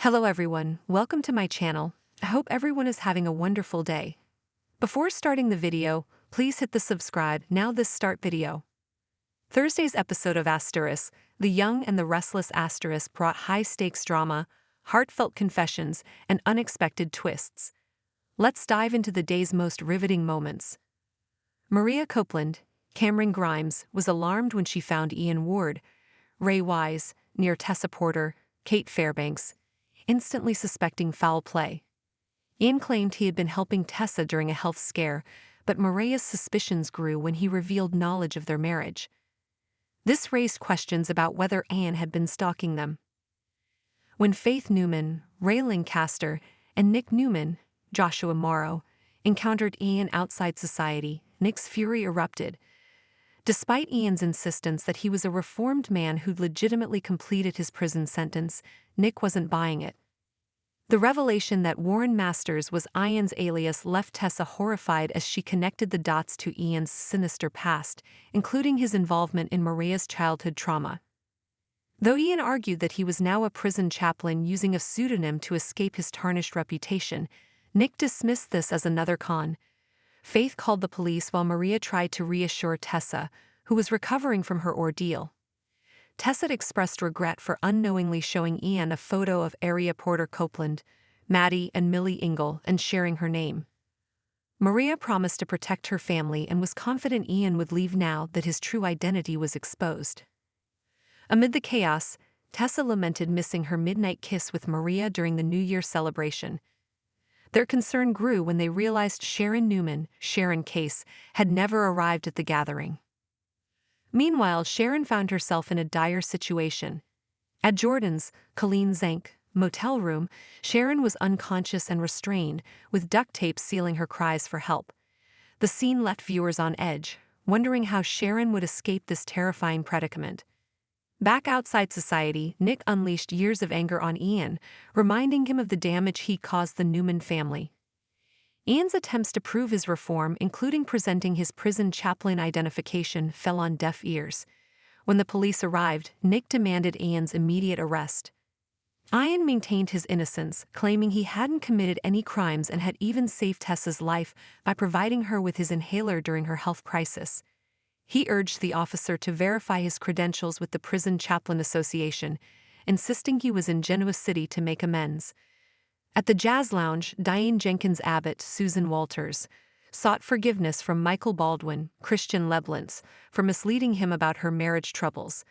Hello everyone, welcome to my channel. I hope everyone is having a wonderful day. Before starting the video, please hit the subscribe now this start video. Thursday's episode of Asterisk, The Young and the Restless Asterisk brought high-stakes drama, heartfelt confessions, and unexpected twists. Let's dive into the day's most riveting moments. Maria Copeland, Cameron Grimes, was alarmed when she found Ian Ward, Ray Wise, near Tessa Porter, Kate Fairbanks, instantly suspecting foul play. Ian claimed he had been helping Tessa during a health scare, but Maria's suspicions grew when he revealed knowledge of their marriage. This raised questions about whether Ian had been stalking them. When Faith Newman, Ray Lancaster, and Nick Newman, Joshua Morrow, encountered Ian outside society, Nick's fury erupted. Despite Ian's insistence that he was a reformed man who'd legitimately completed his prison sentence, Nick wasn't buying it. The revelation that Warren Masters was Ian's alias left Tessa horrified as she connected the dots to Ian's sinister past, including his involvement in Maria's childhood trauma. Though Ian argued that he was now a prison chaplain using a pseudonym to escape his tarnished reputation, Nick dismissed this as another con. Faith called the police while Maria tried to reassure Tessa, who was recovering from her ordeal. Tessa expressed regret for unknowingly showing Ian a photo of area Porter Copeland, Maddie and Millie Ingle and sharing her name. Maria promised to protect her family and was confident Ian would leave now that his true identity was exposed. Amid the chaos, Tessa lamented missing her midnight kiss with Maria during the New Year celebration. Their concern grew when they realized Sharon Newman, Sharon Case, had never arrived at the gathering. Meanwhile, Sharon found herself in a dire situation. At Jordan's, Colleen Zank, motel room, Sharon was unconscious and restrained, with duct tape sealing her cries for help. The scene left viewers on edge, wondering how Sharon would escape this terrifying predicament. Back outside society, Nick unleashed years of anger on Ian, reminding him of the damage he caused the Newman family. Ian's attempts to prove his reform, including presenting his prison chaplain identification, fell on deaf ears. When the police arrived, Nick demanded Ian's immediate arrest. Ian maintained his innocence, claiming he hadn't committed any crimes and had even saved Tessa's life by providing her with his inhaler during her health crisis. He urged the officer to verify his credentials with the Prison Chaplain Association, insisting he was in Genoa City to make amends. At the Jazz Lounge, Diane Jenkins Abbott, Susan Walters, sought forgiveness from Michael Baldwin, Christian Leblance, for misleading him about her marriage troubles.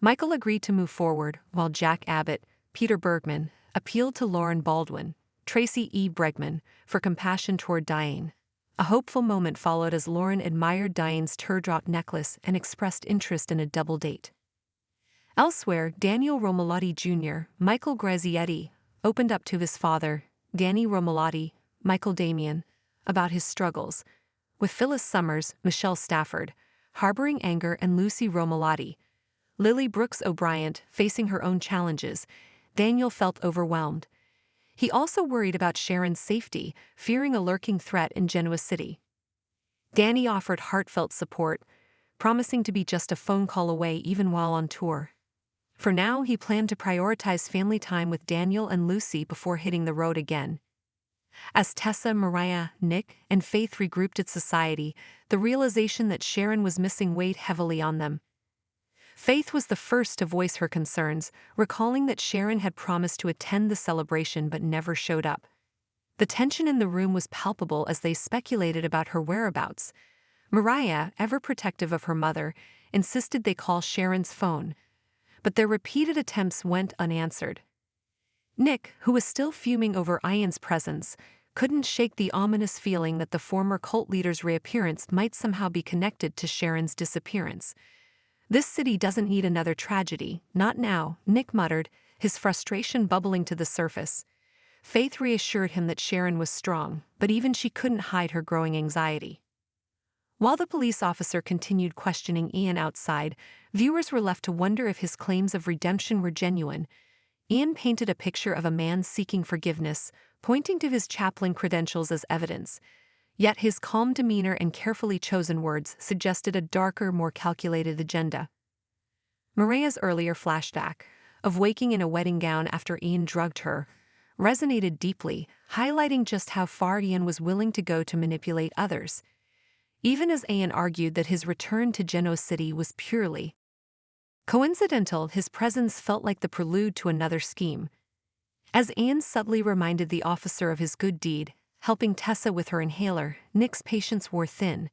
Michael agreed to move forward, while Jack Abbott, Peter Bergman, appealed to Lauren Baldwin, Tracy E. Bregman, for compassion toward Diane. A hopeful moment followed as Lauren admired Diane's teardrop necklace and expressed interest in a double date. Elsewhere, Daniel Romolotti Jr., Michael Grazietti, opened up to his father, Danny Romolotti, Michael Damian, about his struggles, with Phyllis Summers, Michelle Stafford, harboring anger, and Lucy Romolotti, Lily Brooks O'Brien, facing her own challenges. Daniel felt overwhelmed. He also worried about Sharon's safety, fearing a lurking threat in Genoa City. Danny offered heartfelt support, promising to be just a phone call away even while on tour. For now, he planned to prioritize family time with Daniel and Lucy before hitting the road again. As Tessa, Mariah, Nick, and Faith regrouped at society, the realization that Sharon was missing weighed heavily on them. Faith was the first to voice her concerns, recalling that Sharon had promised to attend the celebration but never showed up. The tension in the room was palpable as they speculated about her whereabouts. Mariah, ever protective of her mother, insisted they call Sharon's phone, but their repeated attempts went unanswered. Nick, who was still fuming over Ian's presence, couldn't shake the ominous feeling that the former cult leader's reappearance might somehow be connected to Sharon's disappearance. "This city doesn't need another tragedy, not now," Nick muttered, his frustration bubbling to the surface. Faith reassured him that Sharon was strong, but even she couldn't hide her growing anxiety. While the police officer continued questioning Ian outside, viewers were left to wonder if his claims of redemption were genuine. Ian painted a picture of a man seeking forgiveness, pointing to his chaplain credentials as evidence. Yet his calm demeanor and carefully chosen words suggested a darker, more calculated agenda. Maria's earlier flashback, of waking in a wedding gown after Ian drugged her, resonated deeply, highlighting just how far Ian was willing to go to manipulate others. Even as Ian argued that his return to Genoa City was purely coincidental, his presence felt like the prelude to another scheme. As Ian subtly reminded the officer of his good deed, helping Tessa with her inhaler, Nick's patience wore thin.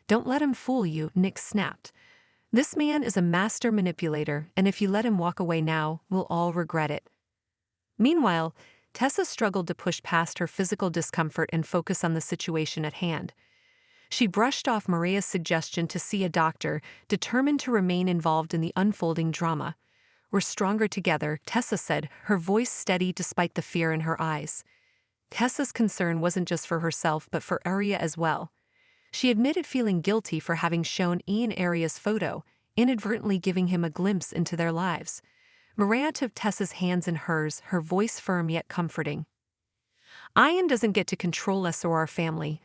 "Don't let him fool you," Nick snapped. "This man is a master manipulator, and if you let him walk away now, we'll all regret it." Meanwhile, Tessa struggled to push past her physical discomfort and focus on the situation at hand. She brushed off Maria's suggestion to see a doctor, determined to remain involved in the unfolding drama. "We're stronger together," Tessa said, her voice steady despite the fear in her eyes. Tessa's concern wasn't just for herself but for Arya as well. She admitted feeling guilty for having shown Ian Arya's photo, inadvertently giving him a glimpse into their lives. Maria took Tessa's hands in hers, her voice firm yet comforting. "Ian doesn't get to control us or our family.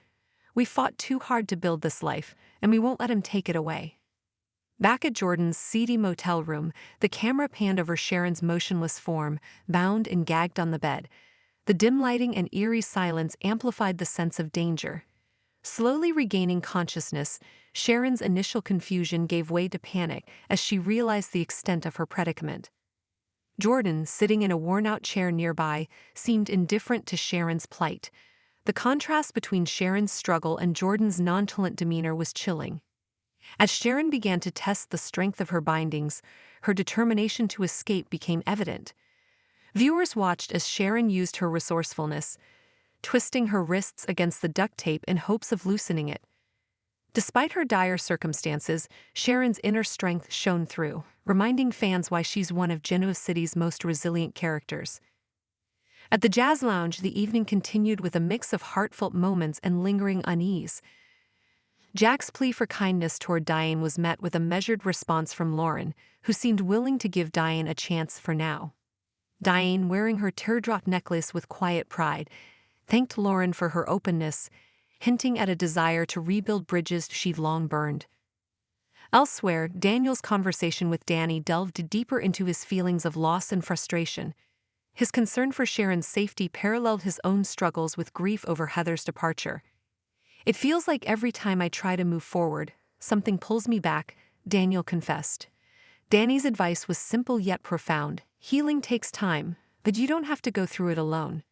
We fought too hard to build this life, and we won't let him take it away." Back at Jordan's seedy motel room, the camera panned over Sharon's motionless form, bound and gagged on the bed. The dim lighting and eerie silence amplified the sense of danger. Slowly regaining consciousness, Sharon's initial confusion gave way to panic as she realized the extent of her predicament. Jordan, sitting in a worn-out chair nearby, seemed indifferent to Sharon's plight. The contrast between Sharon's struggle and Jordan's nonchalant demeanor was chilling. As Sharon began to test the strength of her bindings, her determination to escape became evident. Viewers watched as Sharon used her resourcefulness, twisting her wrists against the duct tape in hopes of loosening it. Despite her dire circumstances, Sharon's inner strength shone through, reminding fans why she's one of Genoa City's most resilient characters. At the Jazz Lounge, the evening continued with a mix of heartfelt moments and lingering unease. Jack's plea for kindness toward Diane was met with a measured response from Lauren, who seemed willing to give Diane a chance for now. Diane, wearing her teardrop necklace with quiet pride, thanked Lauren for her openness, hinting at a desire to rebuild bridges she'd long burned. Elsewhere, Daniel's conversation with Danny delved deeper into his feelings of loss and frustration. His concern for Sharon's safety paralleled his own struggles with grief over Heather's departure. "It feels like every time I try to move forward, something pulls me back," Daniel confessed. Danny's advice was simple yet profound. Healing takes time, but you don't have to go through it alone.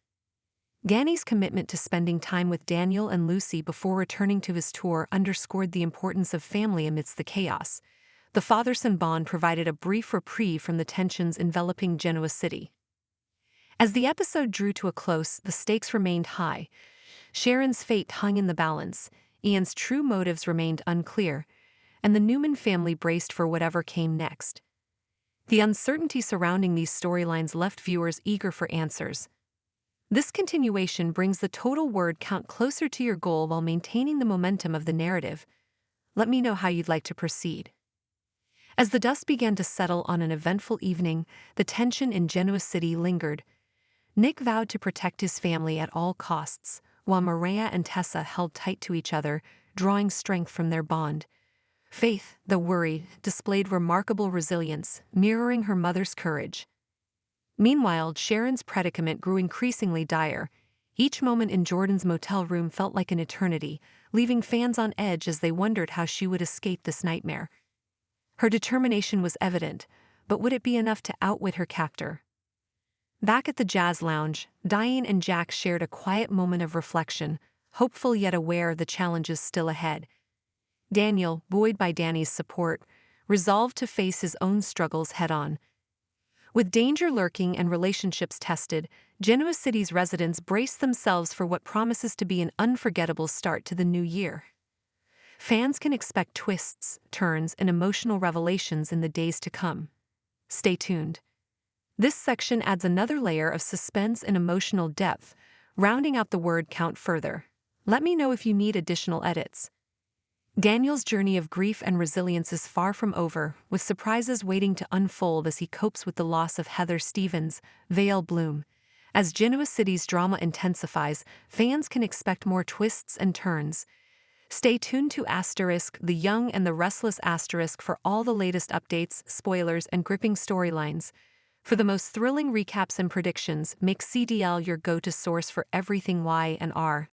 Danny's commitment to spending time with Daniel and Lucy before returning to his tour underscored the importance of family amidst the chaos. The father-son bond provided a brief reprieve from the tensions enveloping Genoa City. As the episode drew to a close, the stakes remained high. Sharon's fate hung in the balance, Ian's true motives remained unclear, and the Newman family braced for whatever came next. The uncertainty surrounding these storylines left viewers eager for answers. This continuation brings the total word count closer to your goal while maintaining the momentum of the narrative. Let me know how you'd like to proceed. As the dust began to settle on an eventful evening, the tension in Genoa City lingered. Nick vowed to protect his family at all costs, while Maria and Tessa held tight to each other, drawing strength from their bond. Faith, though worried, displayed remarkable resilience, mirroring her mother's courage. Meanwhile, Sharon's predicament grew increasingly dire. Each moment in Jordan's motel room felt like an eternity, leaving fans on edge as they wondered how she would escape this nightmare. Her determination was evident, but would it be enough to outwit her captor? Back at the Jazz Lounge, Diane and Jack shared a quiet moment of reflection, hopeful yet aware of the challenges still ahead. Daniel, buoyed by Danny's support, resolved to face his own struggles head-on. With danger lurking and relationships tested, Genoa City's residents braced themselves for what promises to be an unforgettable start to the new year. Fans can expect twists, turns, and emotional revelations in the days to come. Stay tuned. This section adds another layer of suspense and emotional depth, rounding out the word count further. Let me know if you need additional edits. Daniel's journey of grief and resilience is far from over, with surprises waiting to unfold as he copes with the loss of Heather Stevens, Vale Bloom. As Genoa City's drama intensifies, fans can expect more twists and turns. Stay tuned to The Young and the Restless for all the latest updates, spoilers, and gripping storylines. For the most thrilling recaps and predictions, make CDL your go-to source for everything Y and R.